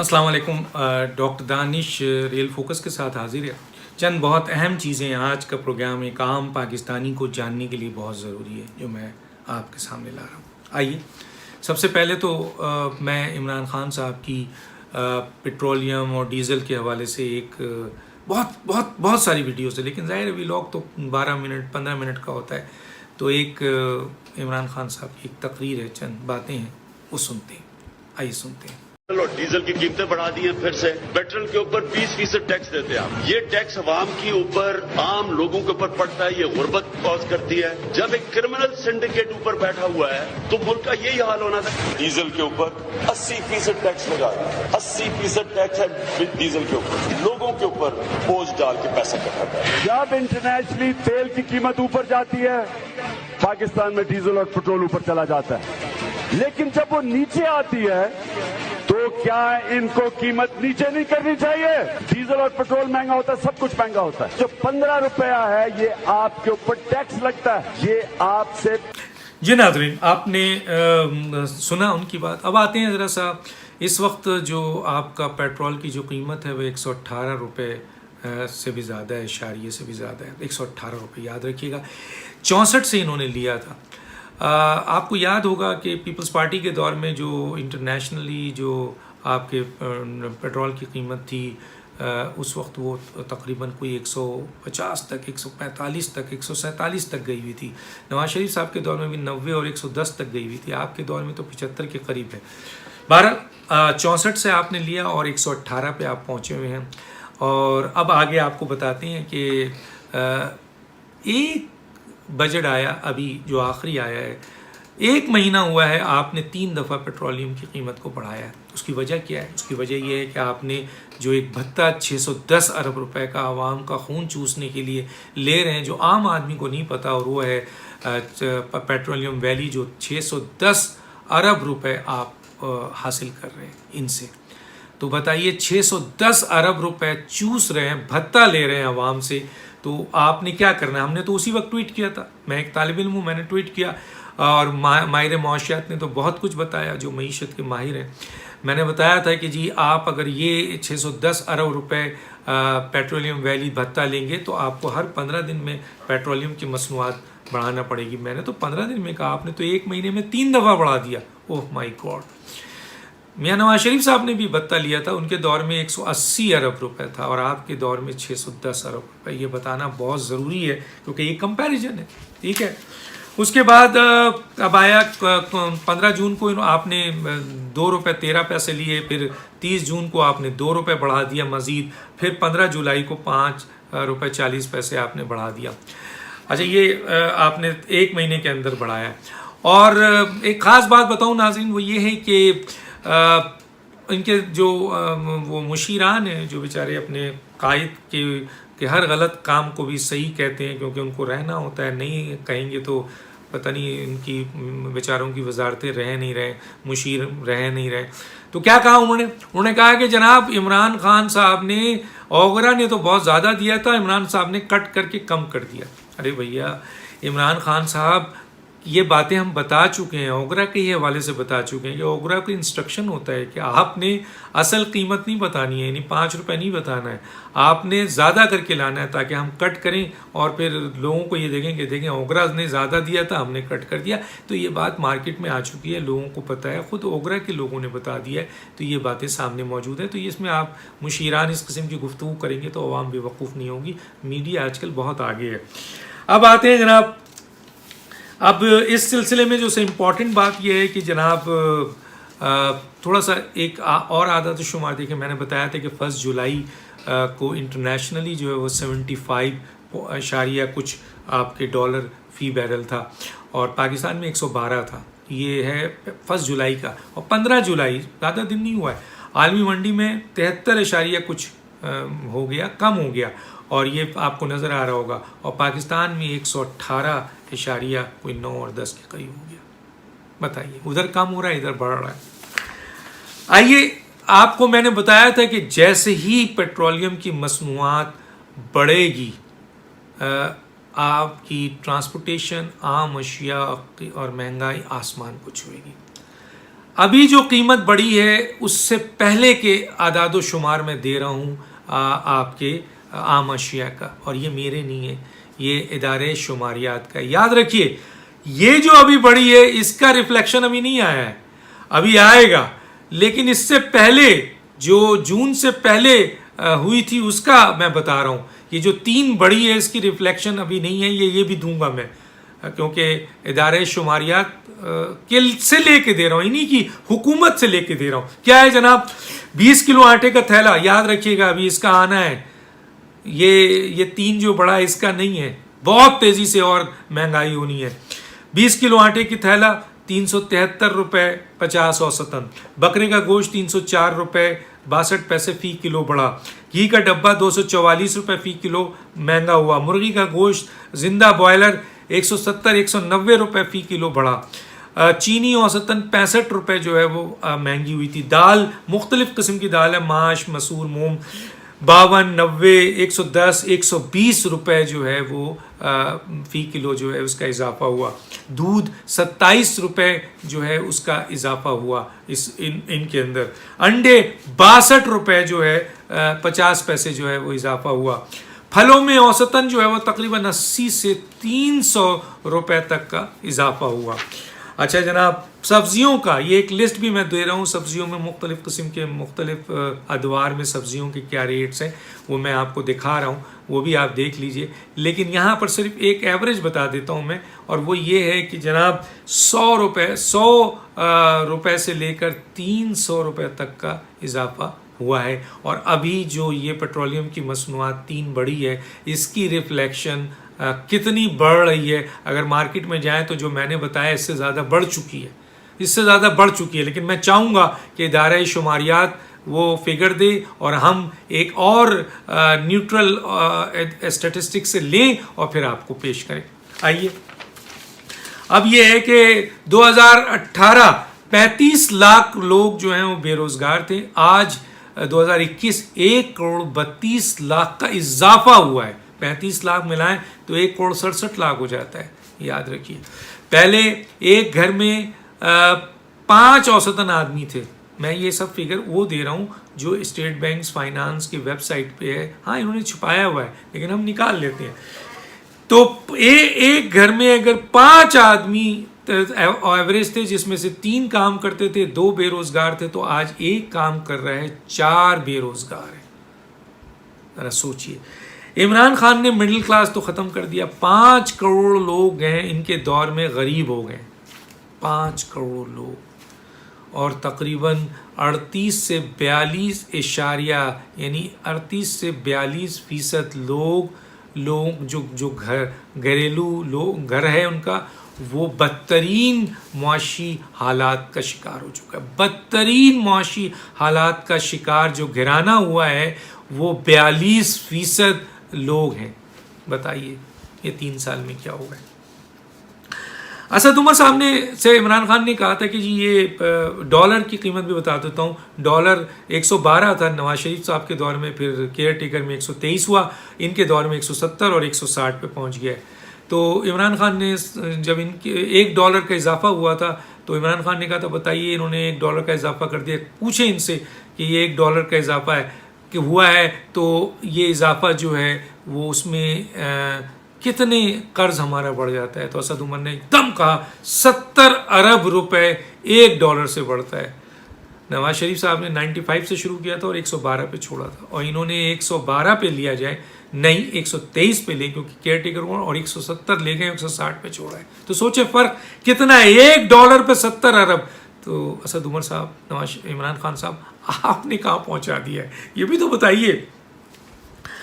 السلام علیکم. ڈاکٹر دانش real focus کے ساتھ حاضر ہے. چند بہت اہم چیزیں آج کا پروگرام ایک عام پاکستانی کو جاننے کے لیے بہت ضروری ہے جو میں آپ کے سامنے لا رہا ہوں. آئیے سب سے پہلے تو میں عمران خان صاحب کی پیٹرولیم اور ڈیزل کے حوالے سے ایک بہت ساری ویڈیوز ہے، لیکن ظاہر ہے ولاگ تو 12 منٹ 15 منٹ کا ہوتا ہے، تو ایک عمران خان صاحب کی ایک تقریر ہے، چند باتیں ہیں وہ سنتے ہیں. آئیے سنتے ہیں. اور ڈیزل کی قیمتیں بڑھا دی ہیں پھر سے. پیٹرول کے اوپر 20% ٹیکس دیتے ہیں آپ. یہ ٹیکس عوام کے اوپر، عام لوگوں کے اوپر پڑتا ہے. یہ غربت کاز کرتی ہے. جب ایک کرمنل سنڈیکیٹ اوپر بیٹھا ہوا ہے تو ملک کا یہی حال ہونا تھا. ڈیزل کے اوپر 80% ٹیکس لگا دیا. 80% ٹیکس ہے ڈیزل کے اوپر. لوگوں کے اوپر بوجھ ڈال کے پیسہ کٹاتا ہے. جب انٹرنیشنلی تیل کی قیمت اوپر جاتی ہے پاکستان میں ڈیزل اور پٹرول اوپر چلا جاتا ہے، لیکن جب وہ نیچے آتی ہے تو کیا ان کو قیمت نیچے نہیں کرنی چاہیے؟ ڈیزل اور پٹرول مہنگا ہوتا ہے، سب کچھ مہنگا ہوتا ہے. جو 15 روپیہ ہے یہ آپ کے اوپر ٹیکس لگتا ہے. یہ آپ سے جی ناظرین، آپ نے سنا ان کی بات. اب آتے ہیں ذرا سا، اس وقت جو آپ کا پیٹرول کی جو قیمت ہے وہ 118 روپے سے بھی زیادہ ہے، اشاریے سے بھی زیادہ ہے. 118 روپے یاد رکھیے گا. 64 سے انہوں نے لیا تھا. آپ کو یاد ہوگا کہ پیپلز پارٹی کے دور میں جو انٹرنیشنلی جو آپ کے پیٹرول کی قیمت تھی اس وقت وہ تقریباً کوئی 150 تک، 145 تک، 147 تک گئی ہوئی تھی. نواز شریف صاحب کے دور میں بھی 90 اور 110 تک گئی ہوئی تھی. آپ کے دور میں تو 75 کے قریب ہے. 64 سے آپ نے لیا اور 118 پہ آپ پہنچے ہوئے ہیں. اور اب آگے آپ کو بتاتے ہیں کہ ایک بجٹ آیا ابھی جو آخری آیا ہے، 1 مہینہ ہوا ہے، آپ نے 3 دفعہ پیٹرولیم کی قیمت کو بڑھایا ہے. اس کی وجہ کیا ہے؟ اس کی وجہ یہ ہے کہ آپ نے جو ایک بھتہ 610 ارب روپے کا عوام کا خون چوسنے کے لیے لے رہے ہیں، جو عام آدمی کو نہیں پتا، اور وہ ہے پیٹرولیم ویلی، جو 610 ارب روپے آپ حاصل کر رہے ہیں ان سے. تو بتائیے 610 ارب روپے چوس رہے ہیں، بھتہ لے رہے ہیں عوام سے، تو آپ نے کیا کرنا ہے؟ ہم نے تو اسی وقت ٹویٹ کیا تھا. میں ایک طالب علم ہوں، میں نے ٹویٹ کیا، اور ماہر معاشیات نے تو بہت کچھ بتایا، جو معیشت کے ماہر ہیں. میں نے بتایا تھا کہ جی آپ اگر یہ 610 ارب روپے پیٹرولیم ویلی بھتہ لیں گے تو آپ کو ہر 15 دن میں پیٹرولیم کی مصنوعات بڑھانا پڑے گی. میں نے تو 15 دن میں کہا، آپ نے تو 1 مہینے میں 3 دفعہ بڑھا دیا. اوہ مائی گاڈ. میاں نواز شریف صاحب نے بھی بھتہ لیا تھا، ان کے دور میں 180 ارب روپے تھا، اور آپ کے دور میں 610 ارب روپے. یہ بتانا بہت ضروری ہے کیونکہ یہ کمپیریزن ہے. ٹھیک ہے. اس کے بعد اب آیا 15 جون کو آپ نے 2 روپے 13 پیسے لیے، پھر 30 جون کو آپ نے 2 روپے بڑھا دیا مزید، پھر 15 جولائی کو 5 روپے 40 پیسے آپ نے بڑھا دیا. اچھا، یہ آپ نے 1 مہینے کے اندر بڑھایا. اور ایک خاص بات بتاؤں ناظرین، وہ یہ ہے کہ ان کے جو وہ مشیران ہیں، جو بیچارے اپنے قائد کے ہر غلط کام کو بھی صحیح کہتے ہیں، کیونکہ ان کو رہنا ہوتا ہے، نہیں کہیں گے تو پتہ نہیں ان کی بیچاروں کی وزارتیں رہ نہیں رہے، مشیر رہ نہیں رہے. تو کیا کہا انہوں نے کہا کہ جناب عمران خان صاحب نے، اوگرا نے تو بہت زیادہ دیا تھا، عمران صاحب نے کٹ کر کے کم کر دیا. ارے بھیا، عمران خان صاحب یہ باتیں ہم بتا چکے ہیں، اوگرا کے ہی حوالے سے بتا چکے ہیں کہ اوگرا کو انسٹرکشن ہوتا ہے کہ آپ نے اصل قیمت نہیں بتانی ہے، یعنی 5 روپے نہیں بتانا ہے، آپ نے زیادہ کر کے لانا ہے تاکہ ہم کٹ کریں اور پھر لوگوں کو یہ دیکھیں کہ دیکھیں اوگرا نے زیادہ دیا تھا، ہم نے کٹ کر دیا. تو یہ بات مارکیٹ میں آ چکی ہے، لوگوں کو پتہ ہے، خود اوگرا کے لوگوں نے بتا دیا ہے. تو یہ باتیں سامنے موجود ہیں. تو اس میں آپ مشیران اس قسم کی گفتگو کریں گے تو عوام بے وقوف نہیں ہوگی. میڈیا آج کل بہت آگے ہے. اب آتے ہیں جناب، اب اس سلسلے میں جو امپورٹنٹ بات یہ ہے کہ جناب تھوڑا سا ایک اور عادت و شمار دیکھیں. میں نے بتایا تھا کہ 1 جولائی کو انٹرنیشنلی جو ہے وہ 75 اشاریہ کچھ آپ کے ڈالر فی بیرل تھا، اور پاکستان میں 112 تھا. یہ ہے 1 جولائی کا. اور 15 جولائی زیادہ دن نہیں ہوا ہے، عالمی منڈی میں 73 اشاریہ کچھ ہو گیا، کم ہو گیا، اور یہ آپ کو نظر آ رہا ہوگا. اور پاکستان میں 118 اشاریہ کوئی 9 اور 10 کے قریب ہو گیا. بتائیے، ادھر کم ہو رہا ہے، ادھر بڑھ رہا ہے. آئیے، آپ کو میں نے بتایا تھا کہ جیسے ہی پیٹرولیم کی مصنوعات بڑھے گی، آپ کی ٹرانسپورٹیشن، عام اشیاء اور مہنگائی آسمان کو چھوئے گی. ابھی جو قیمت بڑھی ہے اس سے پہلے کے اعداد و شمار میں دے رہا ہوں آپ کے عام اشیاء کا، اور یہ میرے نہیں ہے، یہ ادارے شماریات کا. یاد رکھیے یہ جو ابھی بڑھی ہے اس کا ریفلیکشن ابھی نہیں آیا ہے، ابھی آئے گا، لیکن اس سے پہلے جو جون سے پہلے ہوئی تھی اس کا میں بتا رہا ہوں. یہ جو 3 بڑھی ہے اس کی ریفلیکشن ابھی نہیں ہے، یہ بھی دوں گا میں، کیونکہ ادارے شماریات سے لے کے دے رہا ہوں، انہیں کی حکومت سے لے کے دے رہا ہوں. کیا ہے جناب؟ 20 کلو آٹے کا تھیلا، یاد رکھیے گا ابھی اس کا آنا ہے. یہ 3 جو بڑا ہے اس کا نہیں ہے، بہت تیزی سے اور مہنگائی ہونی ہے. 20 کلو آٹے کی تھیلا 373 روپے 50 اوسطن. بکرے کا گوشت 304 روپے 62 پیسے فی کلو بڑھا. گھی کا ڈبہ 244 روپے فی کلو مہنگا ہوا. مرغی کا گوشت زندہ بوائلر 170-190 روپے فی کلو بڑھا. چینی اوسطاً 65 روپے جو ہے وہ مہنگی ہوئی تھی. دال مختلف قسم کی دال ہے، ماش، مسور، مونگ 52، 90، 110، 120 روپے جو ہے وہ فی کلو جو ہے اس کا اضافہ ہوا. دودھ 27 روپے جو ہے اس کا اضافہ ہوا ان کے اندر. انڈے 62 روپے جو ہے 50 پیسے جو ہے وہ اضافہ ہوا. پھلوں میں اوسطاً جو ہے وہ تقریباً 80 سے 300 روپے تک کا اضافہ ہوا. اچھا جناب، سبزیوں کا یہ ایک لسٹ بھی میں دے رہا ہوں. سبزیوں میں مختلف قسم کے مختلف ادوار میں سبزیوں کے کیا ریٹس ہیں وہ میں آپ کو دکھا رہا ہوں، وہ بھی آپ دیکھ لیجئے. لیکن یہاں پر صرف ایک ایوریج بتا دیتا ہوں میں، اور وہ یہ ہے کہ جناب 100 روپے سے لے کر 300 روپے تک کا اضافہ ہوا ہے. اور ابھی جو یہ پیٹرولیم کی مصنوعات 3 بڑھی ہے اس کی ریفلیکشن کتنی بڑھ رہی ہے. اگر مارکیٹ میں جائیں تو جو میں نے بتایا اس سے زیادہ بڑھ چکی ہے، لیکن میں چاہوں گا کہ ادارہ شماریات وہ فگر دے اور ہم ایک اور نیوٹرل اسٹیٹسٹک سے لیں اور پھر آپ کو پیش کریں. آئیے اب یہ ہے کہ 2018 35 لاکھ لوگ جو ہیں وہ بے روزگار تھے. آج 2021 1.32 کروڑ کا اضافہ ہوا ہے. 35 لاکھ ملائیں تو 1.67 کروڑ ہو جاتا ہے. یاد رکھیے پہلے ایک گھر میں 5 اوسطاً آدمی تھے. میں یہ سب فگر وہ دے رہا ہوں جو اسٹیٹ بینکس فائنانس کی ویب سائٹ پہ ہے. ہاں انہوں نے چھپایا ہوا ہے لیکن ہم نکال لیتے ہیں. تو ایک گھر میں اگر 5 آدمی ایوریج تھے جس میں سے 3 کام کرتے تھے، 2 بے روزگار تھے، تو آج 1 کام کر رہا ہے، 4 بے روزگار ہیں. ذرا سوچئے. عمران خان نے مڈل کلاس تو ختم کر دیا. 5 کروڑ لوگ ہیں ان کے دور میں غریب ہو گئے. 5 کروڑ لوگ، اور تقریباً 38 سے 42 اشاریہ یعنی 38 سے 42% لوگ جو گھریلو لوگ گھر ہے ان کا، وہ بدترین معاشی حالات کا شکار ہو چکا ہے. بدترین معاشی حالات کا شکار جو گھرانہ ہوا ہے وہ 42% لوگ ہیں. بتائیے یہ 3 سال میں کیا ہوگا. اسد عمر صاحب سے عمران خان نے کہا تھا کہ جی یہ ڈالر کی قیمت بھی بتا دیتا ہوں. ڈالر 112 تھا نواز شریف صاحب کے دور میں، پھر کیئر ٹیکر میں 123 ہوا، ان کے دور میں 170 اور 160 پہ پہنچ گیا. تو عمران خان نے جب ان کے $1 کا اضافہ ہوا تھا تو عمران خان نے کہا تھا بتائیے انہوں نے $1 کا اضافہ کر دیا، پوچھیں ان سے کہ یہ $1 کا اضافہ ہے کہ ہوا ہے تو یہ اضافہ جو ہے وہ اس میں کتنے قرض ہمارا بڑھ جاتا ہے. تو اسد عمر نے ایک دم کہا 70 ارب روپے $1 سے بڑھتا ہے. نواز شریف صاحب نے 95 سے شروع کیا تھا اور 112 پہ چھوڑا تھا، اور انہوں نے 112 پہ لیا جائے نہیں 123 پہ لے کیونکہ کیئر ٹیکر ہوا، اور 170 لے گئے 160 پہ چھوڑا ہے. تو سوچے فرق کتنا ہے، $1 پہ 70 ارب. تو اسد عمر صاحب، عمران خان صاحب، آپ نے کہاں پہنچا دیا ہے یہ بھی تو بتائیے.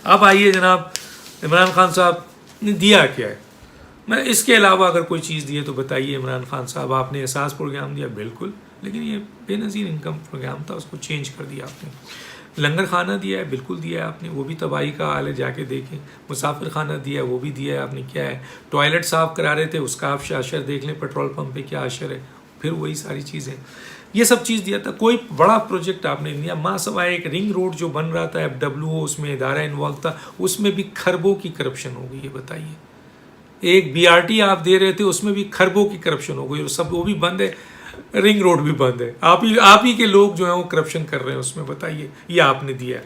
اب آئیے جناب، عمران خان صاحب نے دیا کیا ہے. میں اس کے علاوہ اگر کوئی چیز دی ہے تو بتائیے. عمران خان صاحب آپ نے احساس پروگرام دیا، بالکل، لیکن یہ بے نظیر انکم پروگرام تھا، اس کو چینج کر دیا آپ نے. لنگر خانہ دیا ہے، بالکل دیا ہے آپ نے، وہ بھی تباہی کا حال ہے، جا کے دیکھیں. مسافر خانہ دیا ہے، وہ بھی دیا ہے آپ نے. کیا ہے، ٹوائلٹ صاف کرا رہے تھے، اس کا آپ اشر دیکھ لیں، پیٹرول پمپ پہ کیا اشر ہے، پھر وہی ساری چیزیں. یہ سب چیز دیا تھا. کوئی بڑا پروجیکٹ آپ نے دیا ماں سوائے ایک رنگ روڈ جو بن رہا تھا FWO، اس میں ادارہ انوالو تھا، اس میں بھی کھربوں کی کرپشن ہو گئی ہے. بتائیے. ایک BRT آپ دے رہے تھے، اس میں بھی کھربوں کی کرپشن ہو گئی، اور سب وہ بھی بند ہے. رنگ روڈ بھی بند ہے. آپ ہی کے لوگ جو ہیں وہ کرپشن کر رہے ہیں اس میں. بتائیے, یہ آپ نے دیا ہے.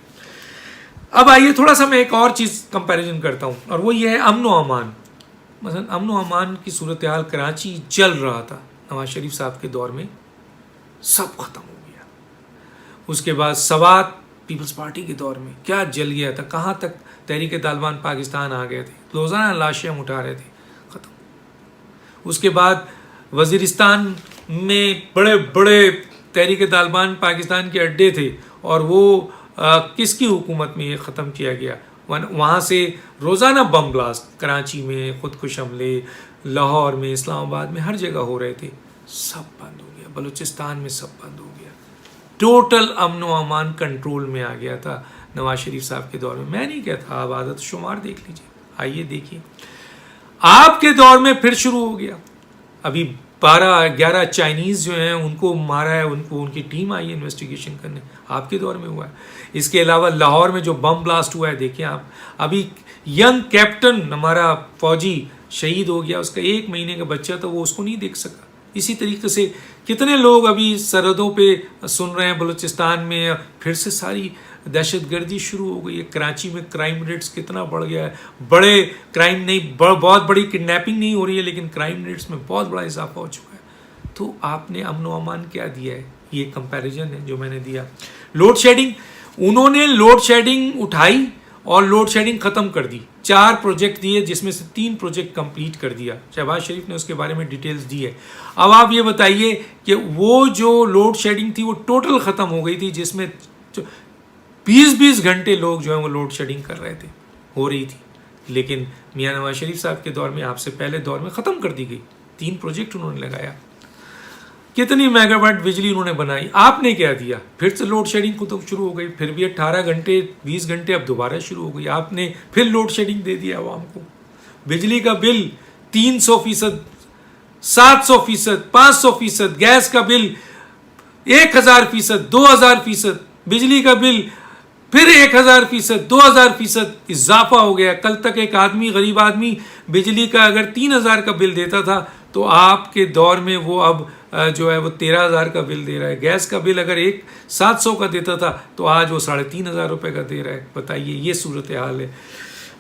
اب آئیے تھوڑا سا میں ایک اور چیز کمپیریزن کرتا ہوں, اور وہ یہ ہے امن و امان. مثلا امن و امان کی صورتحال کراچی جل رہا تھا نواز شریف صاحب کے دور میں, سب ختم ہو گیا. اس کے بعد سوات پیپلز پارٹی کے دور میں کیا جل گیا تھا, کہاں تک تحریک طالبان پاکستان آ گئے تھے, روزانہ لاشیں ہم اٹھا رہے تھے, ختم. اس کے بعد وزیرستان میں بڑے بڑے تحریک طالبان پاکستان کے اڈے تھے, اور وہ کس کی حکومت میں یہ ختم کیا گیا. وہاں سے روزانہ بم بلاسٹ کراچی میں, خودکش حملے لاہور میں, اسلام آباد میں, ہر جگہ ہو رہے تھے. سب بند ہو گیا. بلوچستان میں سب بند ہو گیا. ٹوٹل امن و امان کنٹرول میں آ گیا تھا نواز شریف صاحب کے دور میں. میں نہیں کہتا, آپ عادت شمار دیکھ لیجیے, آئیے دیکھیے. آپ کے دور میں پھر شروع ہو گیا. ابھی 12-11 چائنیز جو ہیں ان کو مارا ہے, ان کی ٹیم آئی ہے انویسٹیگیشن کرنے. آپ کے دور میں ہوا ہے. اس کے علاوہ لاہور میں جو بم بلاسٹ ہوا ہے دیکھیں آپ. ابھی ینگ کیپٹن ہمارا فوجی شہید ہو گیا, اس کا 1 مہینے کا بچہ تھا, وہ اس کو نہیں دیکھ سکا. اسی طریقے سے کتنے لوگ ابھی سرحدوں پہ سن رہے ہیں بلوچستان میں پھر سے ساری دہشت گردی شروع ہو گئی ہے. کراچی میں کرائم ریٹس کتنا بڑھ گیا ہے. بڑے کرائم نہیں, بہت بڑی کڈنیپنگ نہیں ہو رہی ہے, لیکن کرائم ریٹس میں بہت بڑا اضافہ ہو چکا ہے. تو آپ نے امن و امان کیا دیا ہے؟ یہ کمپیریزن ہے جو میں نے دیا. لوڈ شیڈنگ, انہوں نے لوڈ شیڈنگ اٹھائی اور لوڈ شیڈنگ ختم کر دی. 4 پروجیکٹ دیے جس میں سے 3 پروجیکٹ کمپلیٹ کر دیا. شہباز شریف نے اس کے بارے میں ڈیٹیلز دی ہے. اب آپ یہ بتائیے کہ وہ جو لوڈ شیڈنگ تھی وہ ٹوٹل ختم ہو گئی تھی, جس میں 20-20 گھنٹے لوگ جو ہیں وہ لوڈ شیڈنگ کر رہے تھے, ہو رہی تھی. لیکن میاں نواز شریف صاحب کے دور میں, آپ سے پہلے دور میں ختم کر دی گئی. 3 پروجیکٹ انہوں نے لگایا. کتنی میگا واٹ بجلی انہوں نے بنائی. آپ نے کیا دیا؟ پھر سے لوڈ شیڈنگ کو تو شروع ہو گئی. پھر بھی 18 گھنٹے 20 گھنٹے اب دوبارہ شروع ہو گئی. آپ نے پھر لوڈ شیڈنگ دے دیا عوام کو. بجلی کا بل 300%, 700%, 500%. گیس کا بل 1000%, 2000%. بجلی کا بل پھر 1000%, 2000% اضافہ ہو گیا. کل تک ایک آدمی, غریب آدمی, بجلی کا اگر 3000 کا بل دیتا تھا تو آپ کے دور میں وہ اب جو ہے وہ 13000 کا بل دے رہا ہے. گیس کا بل اگر 700 کا دیتا تھا تو آج وہ 3500 روپے کا دے رہا ہے. بتائیے, یہ صورتحال ہے.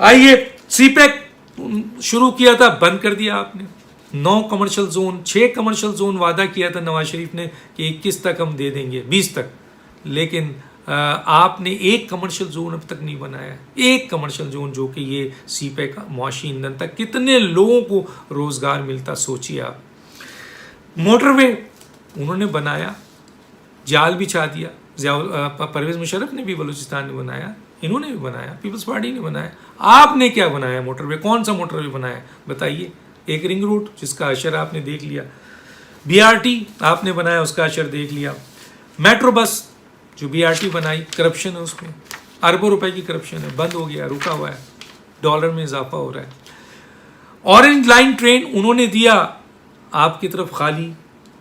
آئیے, سی پیک شروع کیا تھا, بند کر دیا آپ نے. 9 کمرشل زون, 6 کمرشل زون وعدہ کیا تھا نواز شریف نے کہ 21 تک ہم دے دیں گے, 20 تک. لیکن آپ نے 1 کمرشل زون اب تک نہیں بنایا. 1 کمرشل زون جو کہ یہ سی پیک معاشی ایندھن تک کتنے لوگوں کو روزگار ملتا, سوچیے آپ. موٹر وے انہوں نے بنایا, جال بچھا دیا. پرویز مشرف نے بھی بلوچستان میں بنایا, انہوں نے بھی بنایا, پیپلز پارٹی نے بنایا. آپ نے کیا بنایا موٹر وے؟ کون سا موٹر وے بنایا بتائیے؟ ایک رنگ روڈ جس کا اشر آپ نے دیکھ لیا. BRT آپ نے بنایا, اس کا اشر دیکھ لیا. میٹرو بس جو BRT بنائی, کرپشن ہے اس میں, اربوں روپے کی کرپشن ہے, بند ہو گیا, رکا ہوا ہے, ڈالر میں اضافہ ہو رہا ہے. اورنج لائن ٹرین انہوں نے دیا آپ کی طرف خالی.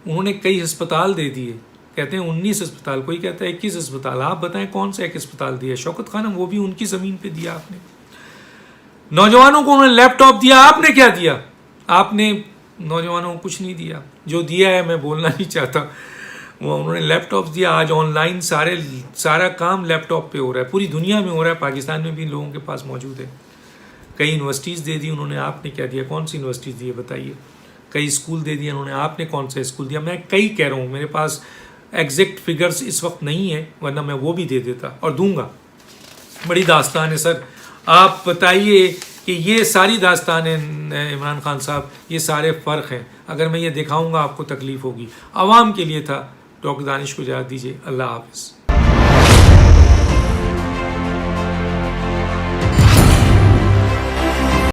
انہوں نے کئی ہسپتال دے دیے, کہتے ہیں 19 ہسپتال, کوئی کہتا ہے 21 ہسپتال. آپ بتائیں کون سا ایک ہسپتال دیا؟ شوکت خانم, وہ بھی ان کی زمین پہ دیا آپ نے. نوجوانوں کو انہوں نے لیپ ٹاپ دیا, آپ نے کیا دیا؟ آپ نے نوجوانوں کو کچھ نہیں دیا. جو دیا ہے میں بولنا نہیں چاہتا, وہ انہوں نے لیپ ٹاپ دیا. آج آن لائن سارا کام لیپ ٹاپ پہ ہو رہا ہے, پوری دنیا میں ہو رہا ہے, پاکستان میں بھی لوگوں کے پاس موجود ہے. کئی یونیورسٹیز دے دی انہوں نے, آپ نے کیا دیا؟ کون سی یونیورسٹیز دی ہے بتائیے؟ کئی اسکول دے دیا انہوں نے, آپ نے کون سے اسکول دیا؟ میں کئی کہہ رہا ہوں, میرے پاس ایگزیکٹ فگرز اس وقت نہیں ہے, ورنہ میں وہ بھی دے دیتا اور دوں گا. بڑی داستان ہے سر. آپ بتائیے کہ یہ ساری داستان ہے عمران خان صاحب, یہ سارے فرق ہیں. اگر میں یہ دکھاؤں گا آپ کو تکلیف ہوگی. عوام کے لیے تھا. ڈاکٹر دانش کو اجازت دیجیے. اللہ حافظ.